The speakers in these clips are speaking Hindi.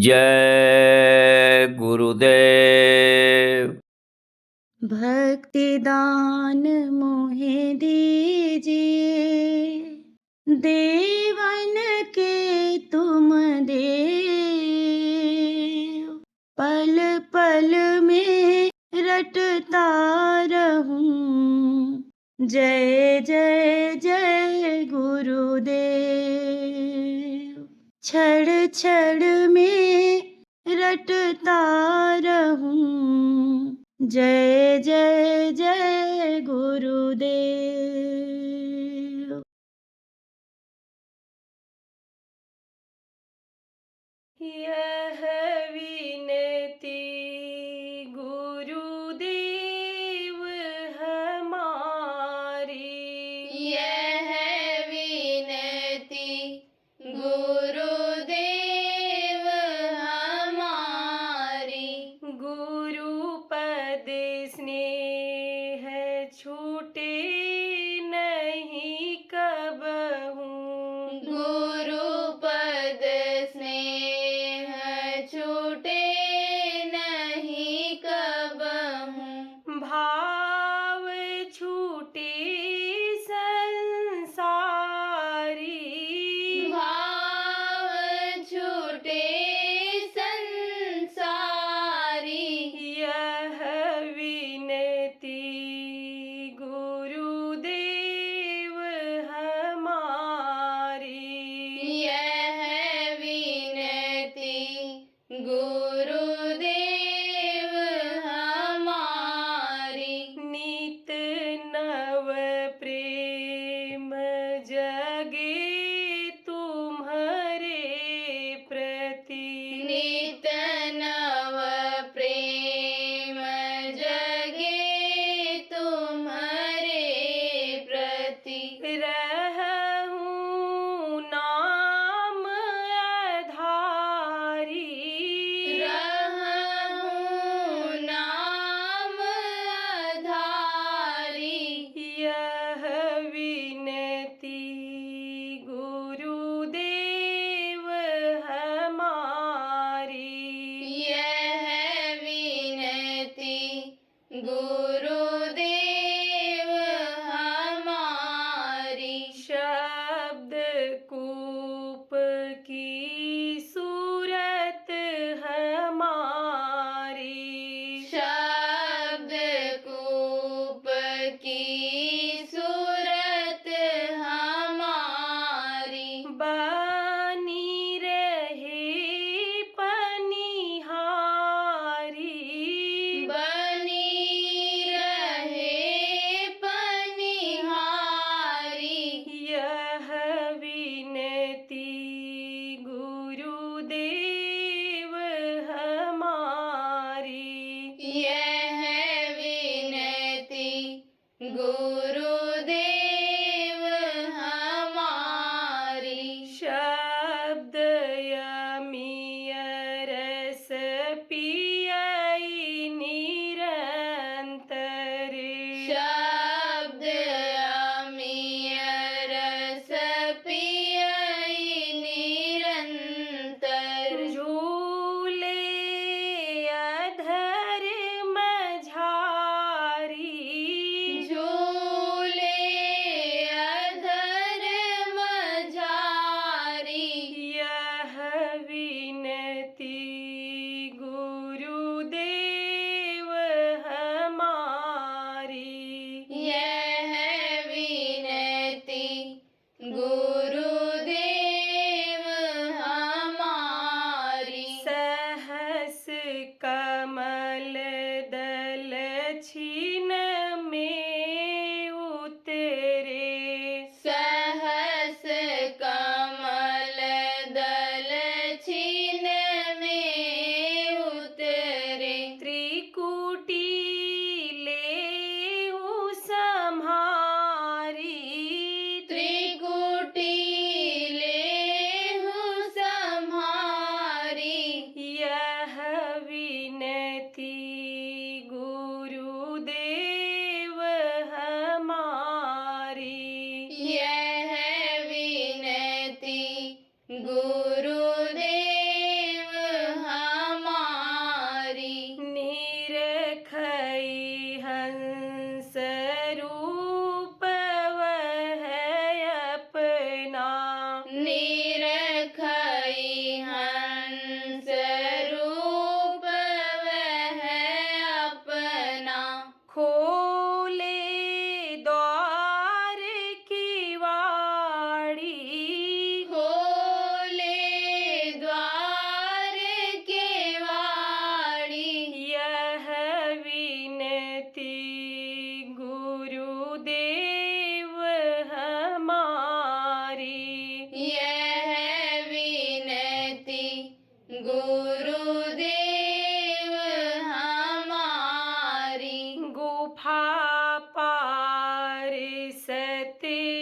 जय गुरुदेव। भक्ति दान मोहे दीजिए, देवन के तुम देव। पल पल में रटता रहूं, जय जय जय गुरुदेव। क्षण क्षण में रटता रहूं, जय जय जय गुरुदेव। यह विनती गुरुदेव हमारी, यह विनती गुरुदेव हमारी। गुरुपद स्नेह छूटे नहीं कबहूँ, गुरुपद स्नेह छूटे नहीं कबहूँ। भाव छूटे संसारी, भाव छूटे संसारी। यह विनती गुरुदेव हमारी, यह विनती गुरुदेव हमारी। नित नव प्रेम जगे तुम्हारे प्रति, नित नव प्रेम जगे तुम्हारे प्रति। रहूं नाम आधारी, रहूं नाम आधारी। यह विनती गुरुदेव हमारी, यह विनती गुरुदेव हमारी। शब्द कूप की सूरत हमारी, शब्द कूप की सूरत हमारी। बनी रहे पनिहारी, बनी रहे पनिहारी। यह विनती गुरुदेव हमारी, यह विनती गुरुदेव हमारी। शब्द यमीय रस पियाई निरंतर, शब्द अमीय रस पियाई निरंतर। झूले अधर्म झारी, झूले अधर्म झारी। यह विनती गुरुदेव हमारी, यह विनती गुरुदेव हमारी। सहस कमल दल छीन में उतरे, सहस कमल दल छीन में उतरे। त्रिकुटी ले संहारी, त्रिकुटी लेहु संहारी। यह विनती गुरुदेव हमारी, यह विनती गुरुदेव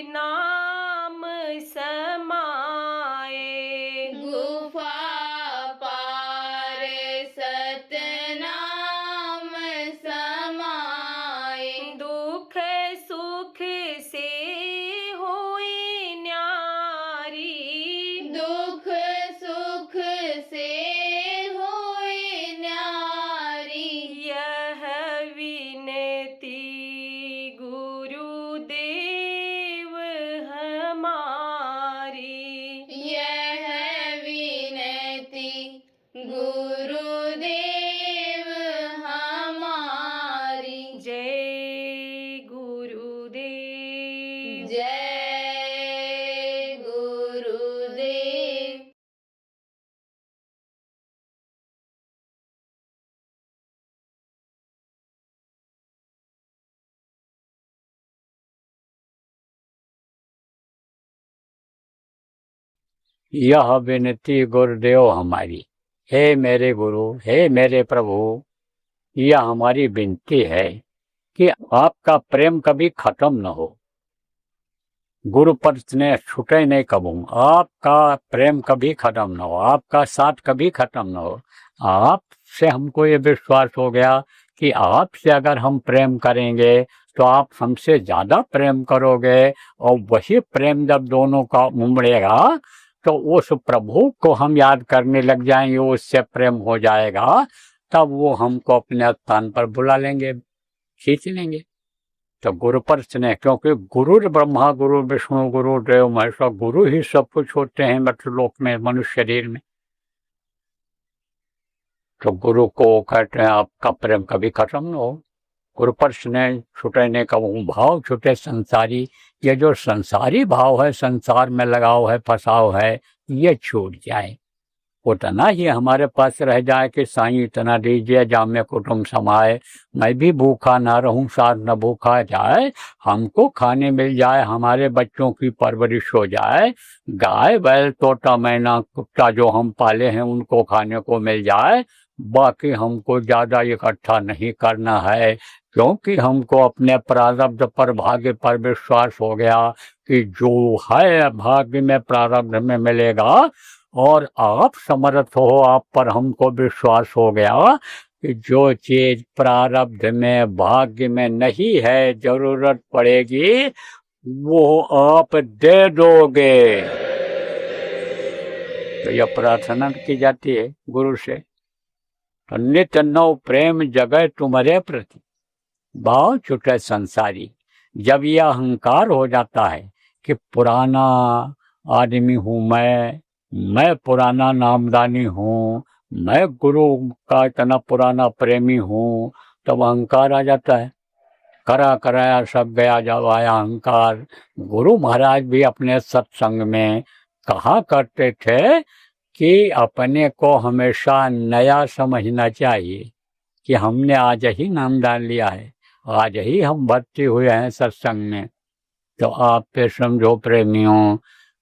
नाम समाए। गुफा पार सतनाम समाए। दुख सुख से होई न्यारी। दुख सुख से होए न्यारी। यह विनती गुरुदेव हमारी। यह विनती गुरुदेव हमारी। जय गुरुदेव। जय गुरुदेव। यह विनती गुरुदेव हमारी। हे मेरे गुरु, हे मेरे प्रभु, यह हमारी विनती है कि आपका प्रेम कभी खत्म न हो, गुरु पर स्नेह छूटे नहीं कबू, आपका प्रेम कभी खत्म न हो, आपका साथ कभी खत्म न हो। आपसे हमको ये विश्वास हो गया कि आपसे अगर हम प्रेम करेंगे तो आप हमसे ज्यादा प्रेम करोगे, और वही प्रेम जब दोनों का उमड़ेगा तो उस प्रभु को हम याद करने लग जाएंगे, उससे प्रेम हो जाएगा, तब वो हमको अपने स्थान पर बुला लेंगे, खींच लेंगे। तो गुरु पर स्नेह, क्योंकि गुरु ब्रह्मा गुरु विष्णु गुरु देव महेश्वर, गुरु ही सब कुछ होते हैं मृत्युलोक में, मनुष्य शरीर में। तो गुरु को कहते हैं आपका प्रेम कभी खत्म न हो, गुरु पर स्नेह छूटे नहीं कबहू, भाव छूटे संसारी। ये जो संसारी भाव है, संसार में लगाव है, फसाव है, ये छूट जाए, उतना ही हमारे पास रह जाए कि साईं इतना दीजिए जामे कुटुंब समाए, मैं भी भूखा ना रहूं साथ न भूखा जाए, हमको खाने मिल जाए, हमारे बच्चों की परवरिश हो जाए, गाय बैल तोता मैना कुत्ता जो हम पाले हैं उनको खाने को मिल जाए, बाकी हमको ज्यादा इकट्ठा नहीं करना है, क्योंकि हमको अपने प्रारब्ध पर भाग्य पर विश्वास हो गया कि जो है भाग्य में प्रारब्ध में मिलेगा, और आप समर्थ हो, आप पर हमको विश्वास हो गया कि जो चीज प्रारब्ध में भाग्य में नहीं है, जरूरत पड़ेगी वो आप दे दोगे। तो यह प्रार्थना की जाती है गुरु से। तो नित्य नव प्रेम जगह तुम्हारे प्रति, भाव छूटे संसारी। जब यह अहंकार हो जाता है कि पुराना आदमी हूं मैं पुराना नामदानी हूँ, मैं गुरु का इतना पुराना प्रेमी हूँ, तब अहंकार आ जाता है। करा कराया सब गया जब आया अहंकार। गुरु महाराज भी अपने सत्संग में कहा करते थे कि अपने को हमेशा नया समझना चाहिए, कि हमने आज ही नामदान लिया है, आज ही हम भर्ती हुए हैं सत्संग में। तो आप पे समझो प्रेमियों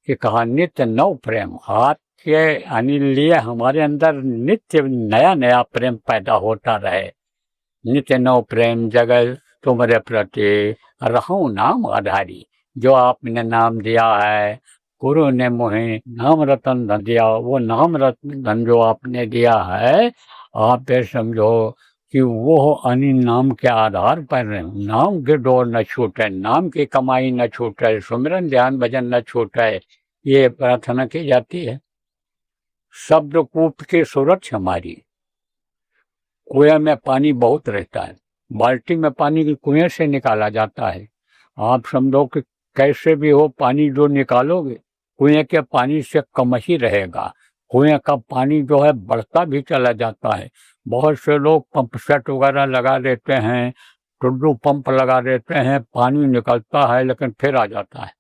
कि कहा नित्य नव प्रेम, आपके लिए हमारे अंदर नित्य नया नया प्रेम पैदा होता रहे। नित्य नव प्रेम जगह तुम्हारे प्रति रहूं नाम आधारी। जो आपने नाम दिया है, गुरु ने मुझे नाम रतन धन दिया, वो नाम रतन धन जो आपने दिया है, आप ये समझो कि वो अन्य नाम के आधार पर नाम की डोर न छूटे, नाम की कमाई न छूटे, सुमिरन ध्यान भजन न छूटे, ये प्रार्थना की जाती है। शब्द कूप की सूरत हमारी, कुएं में पानी बहुत रहता है, बाल्टी में पानी कुएं से निकाला जाता है। आप समझो कि कैसे भी हो पानी जो निकालोगे कुएं के पानी से कम ही रहेगा। कुएं का पानी जो है बढ़ता भी चला जाता है। बहुत से लोग पंप सेट वगैरह लगा देते हैं, टुल्लू पंप लगा देते हैं, पानी निकलता है लेकिन फिर आ जाता है।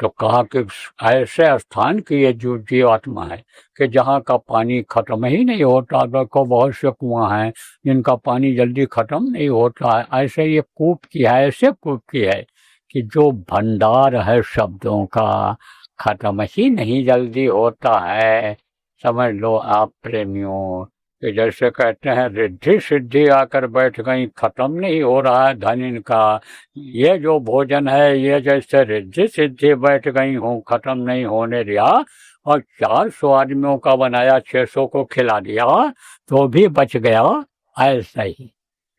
तो कहा कि ऐसे स्थान की ये जो जीवात्मा है कि जहाँ का पानी खत्म ही नहीं होता। देखो बहुत से कुआं हैं जिनका पानी जल्दी खत्म नहीं होता है, ऐसे ये कूप की है, ऐसे कूप की है कि जो भंडार है शब्दों का खत्म ही नहीं जल्दी होता है। समझ लो आप प्रेमियों, कि जैसे कहते हैं रिद्धि सिद्धि आकर बैठ गई, खत्म नहीं हो रहा है धन इनका। ये जो भोजन है ये जैसे रिद्धि सिद्धि बैठ गई हूँ, खत्म नहीं होने दिया। और 400 आदमियों का बनाया, 600 को खिला दिया तो भी बच गया। ऐसा ही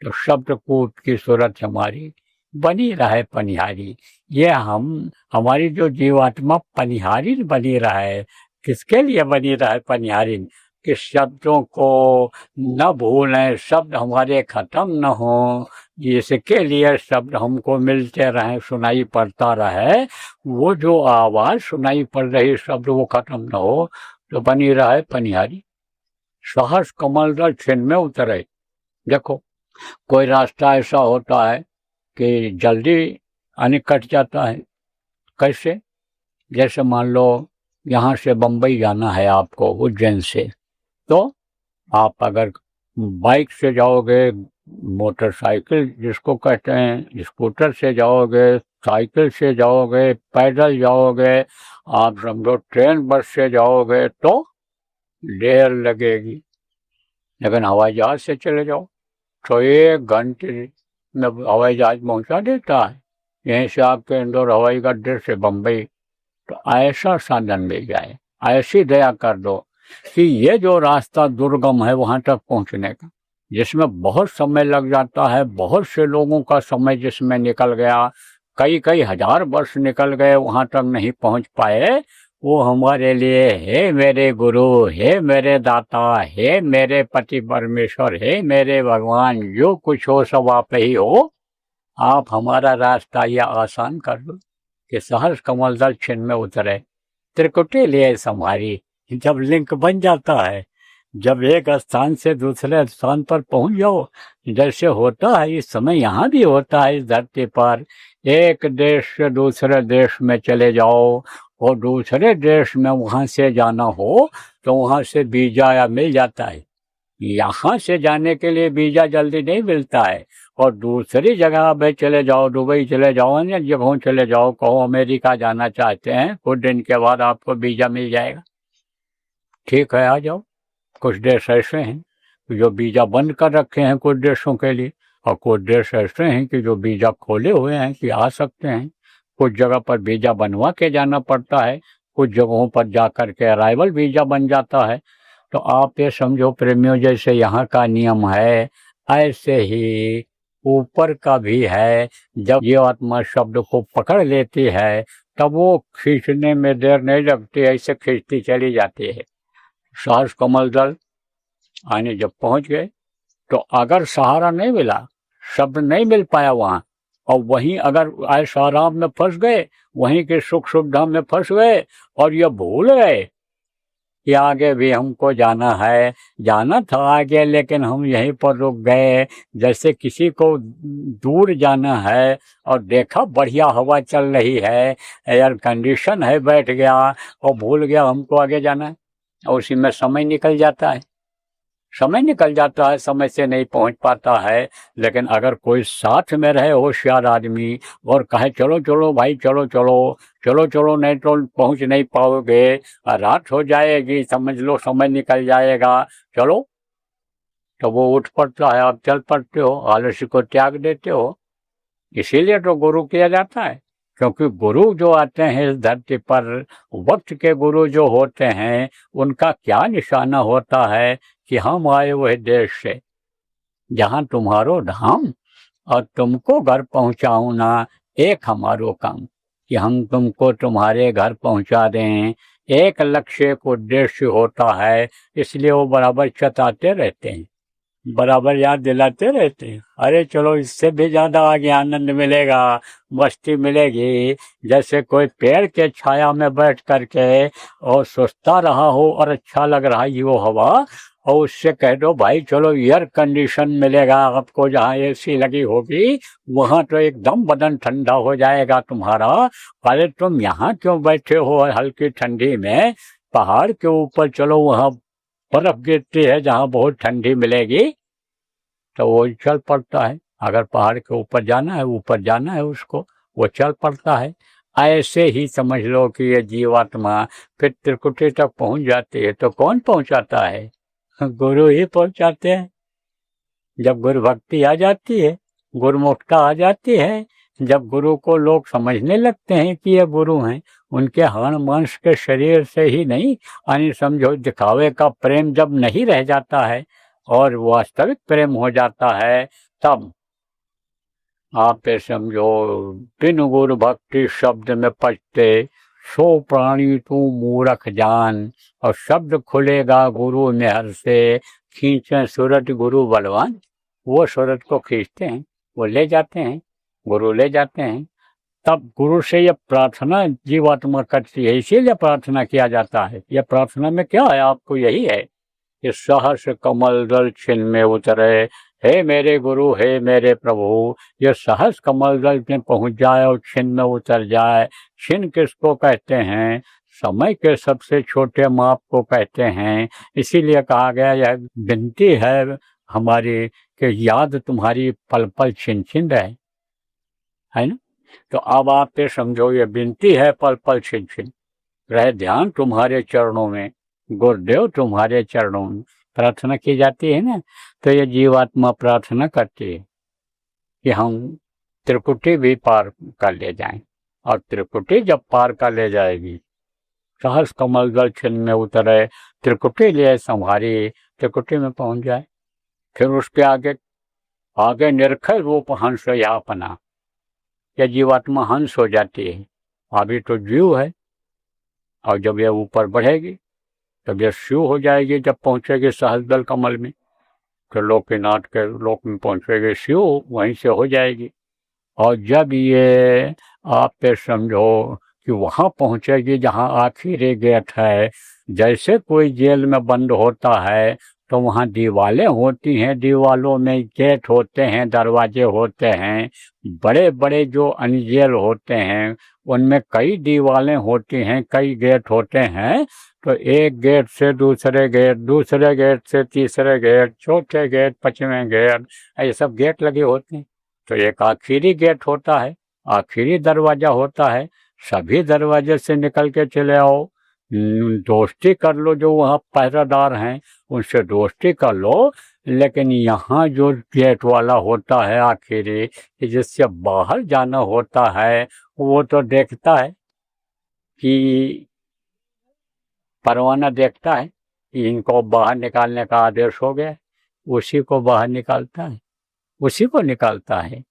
तो शब्दकूट की सूरत हमारी बनी रहे पनिहारी। ये हमारी जो जीवात्मा पनिहारी बनी रहे, किसके लिए बनी रहे पनिहारी? कि शब्दों को न भूलें, शब्द हमारे खत्म न हो, इसके लिए शब्द हमको मिलते रहे, सुनाई पड़ता रहे। वो जो आवाज सुनाई पड़ रही शब्द वो खत्म न हो, तो बनी रहे पनिहारी। सहस कमल दल छिन्न में उतरे। देखो कोई रास्ता ऐसा होता है कि जल्दी कट जाता है। कैसे? जैसे मान लो यहाँ से बम्बई जाना है आपको उज्जैन से, तो आप अगर बाइक से जाओगे, मोटरसाइकिल जिसको कहते हैं, स्कूटर से जाओगे, साइकिल से जाओगे, पैदल जाओगे, आप समझो ट्रेन बस से जाओगे तो देर लगेगी। लेकिन हवाई जहाज से चले जाओ तो 1 घंटे में हवाई जहाज पहुंचा देता है। यहीं से आपके इंदौर हवाई अड्डे से बम्बई। तो ऐसा साधन मिल जाए, ऐसी दया कर दो कि ये जो रास्ता दुर्गम है वहां तक पहुंचने का, जिसमें बहुत समय लग जाता है, बहुत से लोगों का समय जिसमें निकल गया, कई हजार वर्ष निकल गए, वहां तक नहीं पहुंच पाए, वो हमारे लिए हे मेरे गुरु, हे मेरे दाता, हे मेरे पति परमेश्वर, हे मेरे भगवान, जो कुछ हो सब आप ही हो, आप हमारा रास्ता यह आसान कर दो कि सहस कमल दल छिन्न में उतरे, त्रिकुटी लिए संभारी। जब लिंक बन जाता है, जब एक स्थान से दूसरे स्थान पर पहुंच जाओ, जैसे होता है इस समय यहाँ भी होता है इस धरती पर, एक देश से दूसरे देश में चले जाओ और दूसरे देश में वहां से जाना हो तो वहां से वीजा मिल जाता है। यहाँ से जाने के लिए वीजा जल्दी नहीं मिलता है, और दूसरी जगह पे चले जाओ, दुबई चले जाओ, अन्य जगहों चले जाओ, कहो अमेरिका जाना चाहते हैं, कुछ दिन के बाद आपको वीजा मिल जाएगा। ठीक है, आ जाओ। कुछ देश ऐसे हैं जो वीजा बंद कर रखे हैं कुछ देशों के लिए, और कुछ देश ऐसे हैं कि जो वीजा खोले हुए हैं कि आ सकते हैं। कुछ जगह पर वीजा बनवा के जाना पड़ता है, कुछ जगहों पर जाकर के अराइवल वीजा बन जाता है। तो आप ये समझो प्रेमियों, जैसे यहाँ का नियम है ऐसे ही ऊपर का भी है। जब ये आत्मा शब्द को पकड़ लेती है तब वो खींचने में देर नहीं लगती, ऐसे खींचती चली जाती है। सहस कमल दल आने जब पहुंच गए तो अगर सहारा नहीं मिला, शब्द नहीं मिल पाया वहां, और वहीं अगर ऐश आराम में फंस गए, वहीं के सुख सुविधा में फंस गए और ये भूल गए कि आगे भी हमको जाना है, जाना था आगे लेकिन हम यहीं पर रुक गए। जैसे किसी को दूर जाना है और देखा बढ़िया हवा चल रही है, एयर कंडीशन है, बैठ गया और भूल गया हमको आगे जाना है, और उसी में समय निकल जाता है। समय से नहीं पहुंच पाता है। लेकिन अगर कोई साथ में रहे होशियार आदमी और कहे चलो चलो भाई, चलो चलो चलो चलो, नहीं तो पहुंच नहीं पाओगे, रात हो जाएगी, समझ लो समय निकल जाएगा, चलो, तो वो उठ पड़ता है, आप चल पड़ते हो, आलस्य को त्याग देते हो। इसीलिए तो गुरु किया जाता है, क्योंकि गुरु जो आते हैं इस धरती पर, वक्त के गुरु जो होते हैं, उनका क्या निशाना होता है कि हम आए हुए देश से जहां तुम्हारो धाम, और तुमको घर पहुंचाऊं ना, एक हमारो काम कि हम तुमको तुम्हारे घर पहुंचा दें। एक लक्ष्य, एक उद्देश्य होता है, इसलिए वो बराबर चताते रहते हैं, बराबर याद दिलाते रहते हैं, अरे चलो इससे भी ज्यादा आगे आनंद मिलेगा, मस्ती मिलेगी। जैसे कोई पेड़ के छाया में बैठ करके और सोचता रहा हो और अच्छा लग रहा है वो हवा, और उससे कह दो भाई चलो एयर कंडीशन मिलेगा आपको, जहाँ एसी लगी होगी वहां तो एकदम बदन ठंडा हो जाएगा तुम्हारा। अरे तुम यहाँ क्यों बैठे हो हल्की ठंडी में, पहाड़ के ऊपर चलो, वहां बर्फ गिरती है जहाँ बहुत ठंडी मिलेगी, तो वो चल पड़ता है। अगर पहाड़ के ऊपर जाना है, ऊपर जाना है उसको, वो चल पड़ता है। ऐसे ही समझ लो कि ये जीवात्मा फिर त्रिकुटी तक पहुंच जाती है। तो कौन पहुंचाता है? गुरु ही पहुंचाते हैं। जब गुरु भक्ति आ जाती है, गुरुमुखता आ जाती है, जब गुरु को लोग समझने लगते हैं कि ये गुरु हैं, उनके हाड़ मांस के शरीर से ही नहीं, यानी समझो दिखावे का प्रेम जब नहीं रह जाता है और वास्तविक प्रेम हो जाता है, तब आप ये समझो बिन गुरु भक्ति शब्द में पचते, सो प्राणी तू मूरख जान, और शब्द खुलेगा गुरु मेहर से, खींचे सूरत गुरु बलवान। वो सूरत को खींचते हैं, वो ले जाते हैं, गुरु ले जाते हैं। तब गुरु से ये प्रार्थना जीवात्मा करती है, इसीलिए प्रार्थना किया जाता है। ये प्रार्थना में क्या है, आपको यही है कि सहर्ष कमल दल छिन्न में उतरे, हे मेरे गुरु, हे मेरे प्रभु। ये सहर्ष कमल दल में पहुंच जाए और छिन्न में उतर जाए। छिन्न किसको कहते हैं? समय के सबसे छोटे माप को कहते हैं। इसीलिए कहा गया, यह विनती है हमारी कि याद तुम्हारी पल पल छिन छिन रहे, है ना। तो अब आप ये समझो, ये विनती है पल पल छिन छिन रहे, ध्यान तुम्हारे चरणों में, गुरुदेव तुम्हारे चरणों में प्रार्थना की जाती है ना। तो ये जीवात्मा प्रार्थना करती है कि हम त्रिकुटी भी पार कर ले जाएं, और त्रिकुटी जब पार कर ले जाएगी, सहर्ष कमल दल छिन्न में उतरे, त्रिकुटी लिए संभारी, त्रिकुटी में पहुंच जाए। फिर उसके आगे निरखय रूप हंस यापना, यह जीवात्मा हंस हो जाती है। अभी तो जीव है, और जब यह ऊपर बढ़ेगी तब यह शिव हो जाएगी। जब पहुंचेगी सहस्र दल कमल में, तो लोकनाथ के लोक में पहुंचेगी शिव, वहीं से हो जाएगी। और जब ये आप पे समझो कि वहां पहुंचेगी जहां आखिरी गेट है, जैसे कोई जेल में बंद होता है तो वहां दीवारें होती हैं, दीवारों में गेट होते हैं, दरवाजे होते हैं। बड़े बड़े जो अनजेल होते हैं उनमें कई दीवारें होती हैं, कई गेट होते हैं। तो एक गेट से दूसरे गेट, दूसरे गेट से तीसरे गेट, चौथे गेट, पांचवें गेट, ये सब गेट लगे होते हैं। तो एक आखिरी गेट होता है, आखिरी दरवाजा होता है। सभी दरवाजे से निकल के चले आओ, दोस्ती कर लो, जो वहाँ पहरेदार हैं उनसे दोस्ती कर लो। लेकिन यहाँ जो गेट वाला होता है आखिरी, जिससे बाहर जाना होता है, वो तो देखता है कि परवाना देखता है कि इनको बाहर निकालने का आदेश हो गया, उसी को बाहर निकालता है, उसी को निकालता है।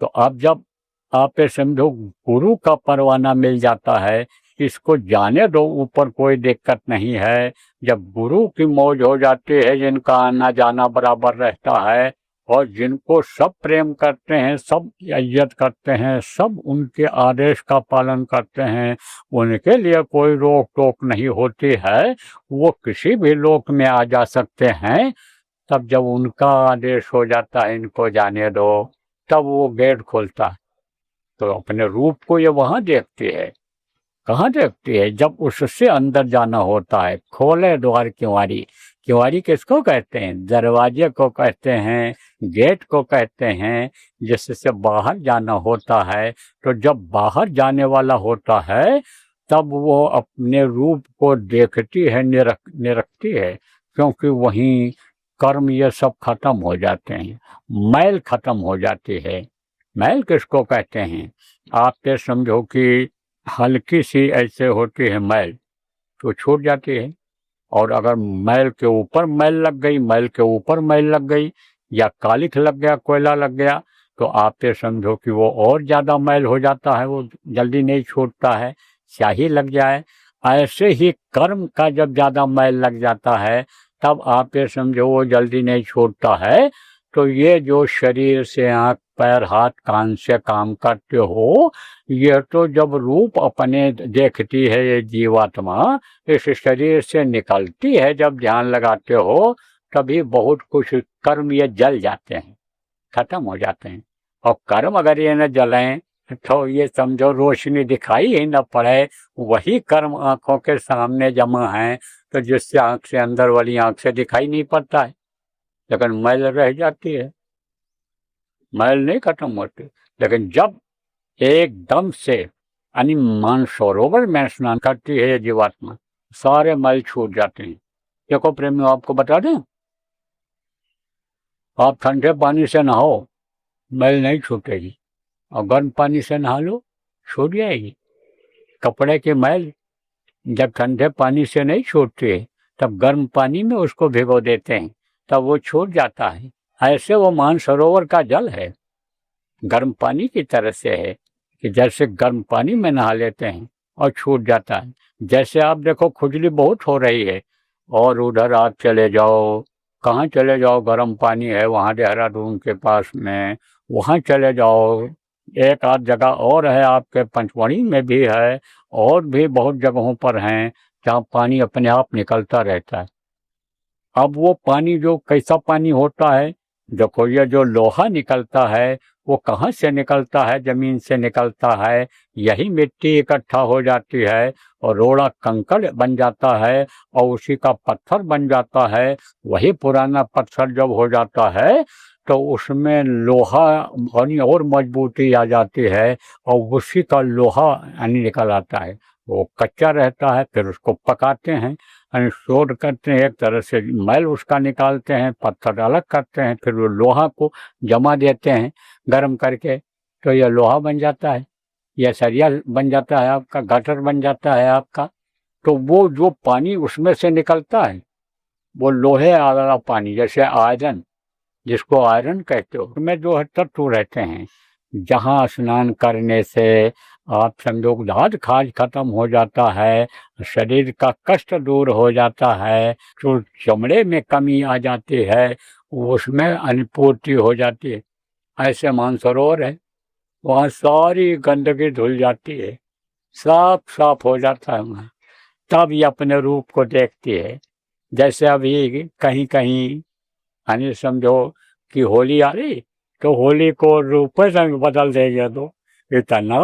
तो अब जब आप ये समझो गुरु का परवाना मिल जाता है, इसको जाने दो, ऊपर कोई दिक्कत नहीं है। जब गुरु की मौज हो जाती है, जिनका आना जाना बराबर रहता है, और जिनको सब प्रेम करते हैं, सब इज्जत करते हैं, सब उनके आदेश का पालन करते हैं, उनके लिए कोई रोक टोक नहीं होती है, वो किसी भी लोक में आ जा सकते हैं। तब जब उनका आदेश हो जाता है, इनको जाने दो, तब वो गेट खोलता है। तो अपने रूप को ये वहां देखती है। कहाँ देखती है? जब उससे अंदर जाना होता है। खोले द्वार किवारी, किवारी किसको कहते हैं? दरवाजे को कहते हैं, गेट को कहते हैं, जिससे बाहर जाना होता है। तो जब बाहर जाने वाला होता है, तब वो अपने रूप को देखती है, निरखती है, क्योंकि वहीं कर्म ये सब खत्म हो जाते हैं, मैल खत्म हो जाती है। मैल किसको कहते हैं? आप ये समझो कि हल्की सी ऐसे होती है मैल, तो छूट जाती है। और अगर मैल के ऊपर मैल लग गई, मैल के ऊपर मैल लग गई, या कालिख लग गया, कोयला लग गया, तो आप ये समझो कि वो और ज़्यादा मैल हो जाता है, वो जल्दी नहीं छूटता है। स्याही लग जाए, ऐसे ही कर्म का जब ज़्यादा मैल लग जाता है, तब आप ये समझो वो जल्दी नहीं छूटता है। तो ये जो शरीर से आँख पैर हाथ कान से काम करते हो, ये तो जब रूप अपने देखती है ये जीवात्मा, इस शरीर से निकलती है, जब ध्यान लगाते हो, तभी बहुत कुछ कर्म ये जल जाते हैं, खत्म हो जाते हैं। और कर्म अगर ये न जलें तो ये समझो रोशनी दिखाई ही न पड़े, वही कर्म आंखों के सामने जमा है, तो जिससे आंख से अंदर वाली आंख से दिखाई नहीं पड़ता है, लेकिन मैल रह जाती है, मैल नहीं खत्म होती। लेकिन जब एकदम से यानी मानसरोवर में स्नान करती है जीवात्मा, सारे मैल छूट जाते हैं। देखो प्रेमियों, आपको बता दें, आप ठंडे पानी से नहाओ, मैल नहीं छूटेगी, और गर्म पानी से नहा लो, छूट जाएगी। कपड़े की मैल जब ठंडे पानी से नहीं छूटती है, तब गर्म पानी में उसको भिगो देते हैं, तब वो छूट जाता है। ऐसे वो मानसरोवर का जल है, गर्म पानी की तरह से है कि जैसे गर्म पानी में नहा लेते हैं और छूट जाता है। जैसे आप देखो खुजली बहुत हो रही है और उधर आप चले जाओ, कहाँ चले जाओ, गर्म पानी है वहाँ देहरादून के पास में, वहाँ चले जाओ। एक आध जगह और है, आपके पंचमढ़ी में भी है, और भी बहुत जगहों पर हैं जहाँ पानी अपने आप निकलता रहता है। अब वो पानी जो कैसा पानी होता है, देखो ये जो लोहा निकलता है वो कहाँ से निकलता है, जमीन से निकलता है। यही मिट्टी इकट्ठा हो जाती है और रोड़ा कंकड़ बन जाता है और उसी का पत्थर बन जाता है। वही पुराना पत्थर जब हो जाता है तो उसमें लोहा यानी और मजबूती आ जाती है और उसी का लोहा यानी निकल आता है। वो कच्चा रहता है, फिर उसको पकाते हैं, यानी शोध करते हैं, एक तरह से मैल उसका निकालते हैं, पत्थर अलग करते हैं, फिर वो लोहा को जमा देते हैं गर्म करके, तो यह लोहा बन जाता है, यह सरिया बन जाता है आपका, गटर बन जाता है आपका। तो वो जो पानी उसमें से निकलता है वो लोहे वाला पानी, जैसे आयरन, जिसको आयरन कहते हो, उसमें जो है तत्व रहते हैं। जहाँ स्नान करने से आप समझो दाद खाज खत्म हो जाता है, शरीर का कष्ट दूर हो जाता है, जो चमड़े में कमी आ जाती है उसमें अनुपूर्ति हो जाती है। ऐसे मानसरोवर है, वहाँ सारी गंदगी धुल जाती है, साफ साफ हो जाता है वहाँ। तब ये अपने रूप को देखती है। जैसे अभी कहीं कहीं यानी समझो कि होली आ रही तो होली को रूप रंग बदल देंगे, तो इतना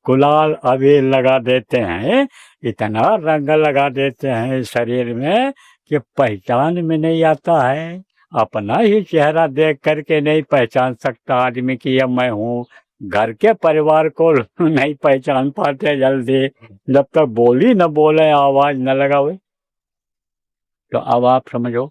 गुलाल अबीर लगा देते हैं, इतना रंग लगा देते हैं शरीर में कि पहचान में नहीं आता है। अपना ही चेहरा देख करके नहीं पहचान सकता आदमी कि ये मैं हूँ। घर के परिवार को नहीं पहचान पाते जल्दी, जब तक बोली न बोले, आवाज न लगावे। तो अब आप समझो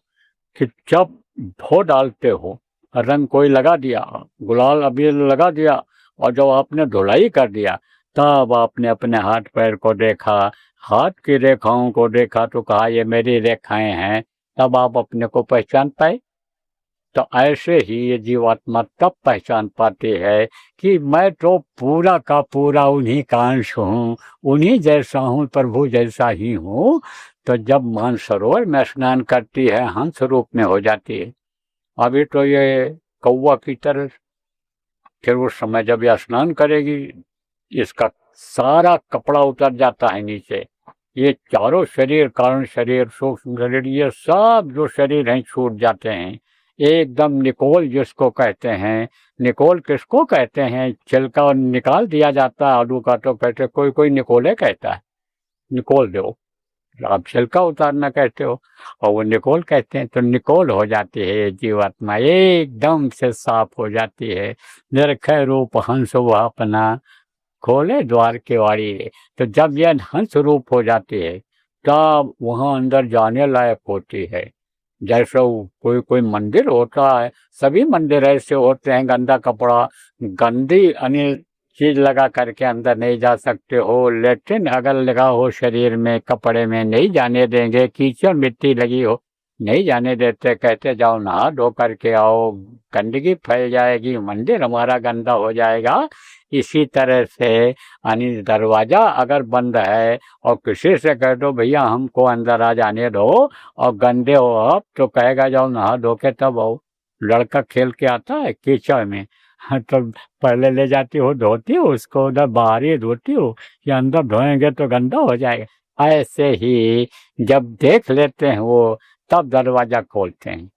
कि जब धो डालते हो, रंग कोई लगा दिया, गुलाल अबीर लगा दिया, और जब आपने धुलाई कर दिया तब आपने अपने हाथ पैर को देखा, हाथ की रेखाओं को देखा तो कहा ये मेरी रेखाएं हैं, तब आप अपने को पहचान पाए। तो ऐसे ही ये जीवात्मा तब पहचान पाती है कि मैं तो पूरा का पूरा उन्हीं का अंश हूँ, उन्हीं जैसा हूँ, प्रभु जैसा ही हूँ। तो जब मानसरोवर में स्नान करती है हंस रूप में हो जाती है। अभी तो ये कौवा की तरह, फिर उस समय जब यह स्नान करेगी इसका सारा कपड़ा उतर जाता है नीचे, ये चारों शरीर, कारण शरीर, सूक्ष्म शरीर, ये सब जो शरीर हैं छूट जाते हैं एकदम। निकोल जिसको कहते हैं, निकोल किसको कहते हैं, छिलका निकाल दिया जाता है आलू का, तो कहते कोई कोई निकोले कहता है, निकोल दो, आप छिलका उतारना कहते हो और वो निकोल कहते हैं। तो निकोल हो जाती है जीवात्मा, एकदम से साफ हो जाती है। निरखय रूप हंस वह अपना, खोले द्वार के वाड़ी रे। तो जब यह हंस रूप हो जाती है तब वहाँ अंदर जाने लायक होती है। जैसे कोई कोई मंदिर होता है, सभी मंदिर ऐसे होते हैं, गंदा कपड़ा, गंदी अन्य चीज लगा करके अंदर नहीं जा सकते हो। लेट्रिन अगर लगा हो शरीर में, कपड़े में, नहीं जाने देंगे। कीचड़ मिट्टी लगी हो नहीं जाने देते, कहते जाओ नहा धो करके आओ, गंदगी फैल जाएगी, मंदिर हमारा गंदा हो जाएगा। इसी तरह से यानी दरवाजा अगर बंद है और किसी से कह दो भैया हमको अंदर आ जाने दो और गंदे हो आप, तो कहेगा जाओ नहा धो के तब आओ। लड़का खेल के आता है कीचड़ में, तो पहले ले जाती हो धोती हो उसको, उधर बाहर ही धोती हो कि अंदर धोएंगे तो गंदा हो जाएगा। ऐसे ही जब देख लेते हैं वो, तब दरवाजा खोलते हैं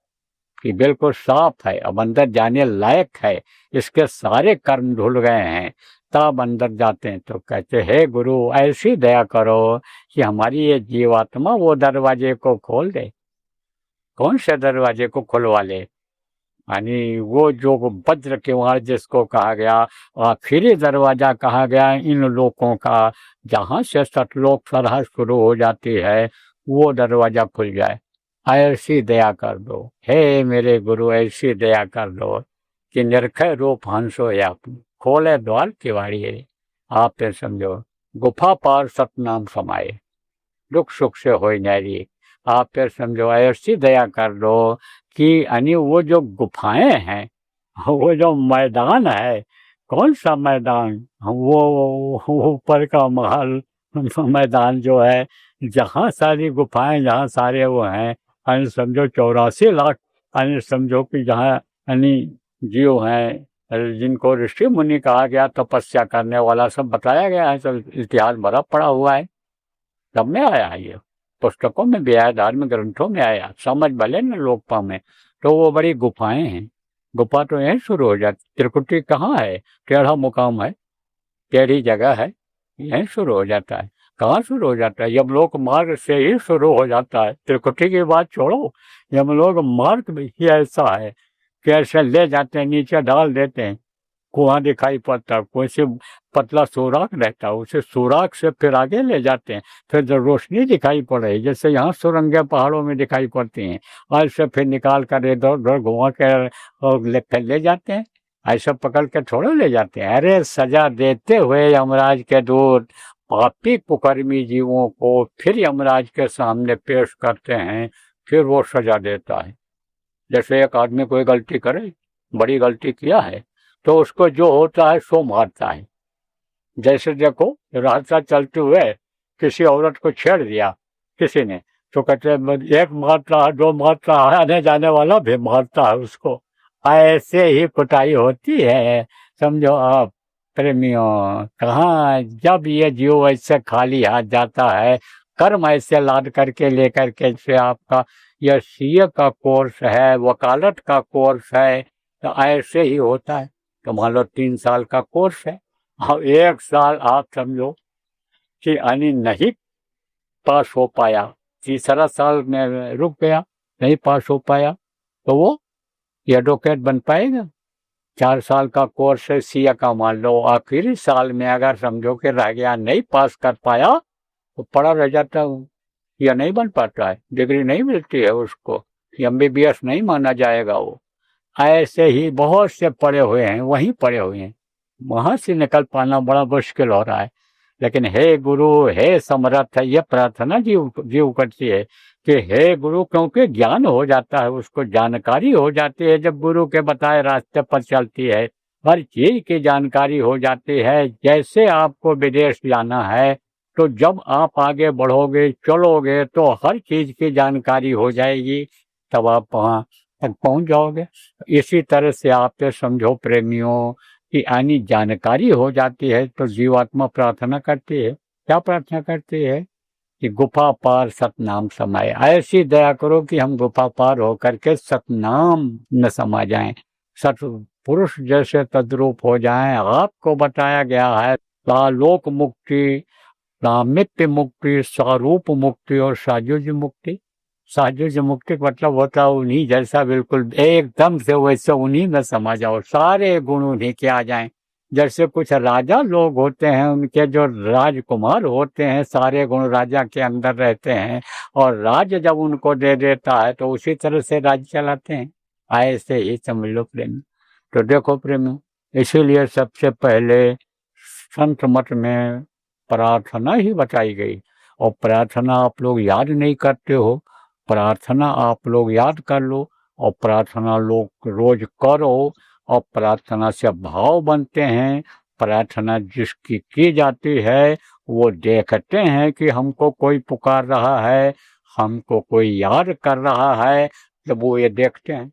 कि बिल्कुल साफ है, अब अंदर जाने लायक है, इसके सारे कर्म धुल गए हैं, तब अंदर जाते हैं। तो कहते हे गुरु ऐसी दया करो कि हमारी ये जीवात्मा वो दरवाजे को खोल दे। कौन से दरवाजे को खुलवा ले? यानी वो जो वज्र किवाड़ जिसको कहा गया, आखिरी दरवाजा कहा गया इन लोगों का, जहाँ से सतलोक सरहद शुरू हो जाती है, वो दरवाजा खुल जाए। ऐसी दया कर दो, हे मेरे गुरु ऐसी दया कर दो कि निरखै रूप हंसो या खोले द्वार किवाड़ी रे। आप पे समझो गुफा पार सतनाम समाये, दुख सुख से होई न्यारी। आप पे समझो ऐसी दया कर दो कि यानी वो जो गुफाएं हैं, वो जो मैदान है, कौन सा मैदान, वो ऊपर का महल मैदान जो है, जहाँ सारी गुफाएं, जहाँ सारे वो हैं, यानी समझो 84 लाख, यानी समझो कि जहाँ यानी जीव हैं, जिनको ऋषि मुनि कहा गया, तपस्या करने वाला, सब बताया गया है, सब इतिहास भरा पड़ा हुआ है, सब में आया है, ये पुस्तकों में भी आया, धार्मिक ग्रंथों में आया, समझ भले न लोकपा में। तो वो बड़ी गुफाएं हैं, गुफा तो यहीं शुरू हो जाती। त्रिकुटी कहाँ है, टेढ़ा मुकाम है, टेढ़ी जगह है, यहीं शुरू हो जाता है। कहाँ शुरू हो जाता है, यमलोक मार्ग से ही शुरू हो जाता है। त्रिकुटी की बात छोड़ो, यमलोक मार्ग भी ऐसा है कि ऐसे ले जाते हैं, नीचे डाल देते हैं, कुआं दिखाई पड़ता है, कोई से पतला सुराख रहता है, उसे सुराख से फिर आगे ले जाते हैं, फिर जब रोशनी दिखाई पड़े, जैसे यहाँ सुरंगें पहाड़ों में दिखाई पड़ती हैं, और से फिर निकाल कर इधर उधर घुमा कर और फिर ले जाते हैं, ऐसा पकड़ के थोड़े ले जाते हैं। अरे सजा देते हुए यमराज के दूत पापी कुकर्मी जीवों को फिर यमराज के सामने पेश करते हैं, फिर वो सजा देता है। जैसे एक आदमी कोई गलती करे, बड़ी गलती किया है, तो उसको जो होता है सो मारता है। जैसे देखो रास्ता चलते हुए किसी औरत को छेड़ दिया किसी ने, तो कहते हैं एक मारता है, दो मारता है, आने जाने वाला भी मारता है उसको। ऐसे ही कुटाई होती है, समझो आप प्रेमियों। कहाँ जब ये जीव ऐसे खाली हाथ जाता है, कर्म ऐसे लाद करके लेकर के, से आपका यह सीए का कोर्स है, वकालत का कोर्स है, तो ऐसे ही होता है। तो मान लो 3 साल का कोर्स है, और 1 साल आप समझो कि यानी नहीं पास हो पाया, तीसरा साल में रुक गया, नहीं पास हो पाया, तो वो एडवोकेट बन पाएगा। 4 साल का कोर्स है सीए का, मान लो आखिरी साल में अगर समझो कि रह गया, नहीं पास कर पाया, तो पड़ा रह जाता हूँ, या नहीं बन पाता है, डिग्री नहीं मिलती है उसको, एमबीबीएस नहीं माना जाएगा वो। ऐसे ही बहुत से पढ़े हुए हैं, वहीं पढ़े हुए हैं, वहां से निकल पाना बड़ा मुश्किल हो रहा है। लेकिन हे गुरु, हे समर्थ है, ये प्रार्थना जीव करती है कि हे गुरु, क्योंकि ज्ञान हो जाता है, उसको जानकारी हो जाती है, जब गुरु के बताए रास्ते पर चलती है, हर चीज की जानकारी हो जाती है। जैसे आपको विदेश जाना है, तो जब आप आगे बढ़ोगे, चलोगे, तो हर चीज की जानकारी हो जाएगी, तब आप वहाँ तक पहुंच जाओगे। इसी तरह से आप पे समझो प्रेमियों की यानी जानकारी हो जाती है, तो जीवात्मा प्रार्थना करती है। क्या प्रार्थना करती है कि गुफा पार सतनाम समाये। ऐसी दया करो कि हम गुफा पार होकर के सतनाम न समा जाएं, सतपुरुष जैसे तद्रूप हो जाएं। आपको बताया गया है लोक मुक्ति, सामिप्य मुक्ति, स्वरूप मुक्ति और साजुज मुक्ति। साजुज मुक्ति का मतलब होता है उन्हीं जैसा, बिल्कुल एकदम से वैसे उन्हीं में समा जाओ, सारे गुण उन्हीं के आ जाएं। जैसे कुछ राजा लोग होते हैं, उनके जो राजकुमार होते हैं, सारे गुण राजा के अंदर रहते हैं, और राज्य जब उनको दे देता है तो उसी तरह से राज्य चलाते हैं। ऐसे ही समझ लो प्रेमी। तो देखो प्रेमी, इसीलिए सबसे पहले संत मत में प्रार्थना ही बताई गई, और प्रार्थना आप लोग याद नहीं करते हो, प्रार्थना आप लोग याद कर लो, और प्रार्थना लोग रोज करो, और प्रार्थना से भाव बनते हैं। प्रार्थना जिसकी की जाती है, वो देखते हैं कि हमको कोई पुकार रहा है, हमको कोई याद कर रहा है, जब वो ये देखते हैं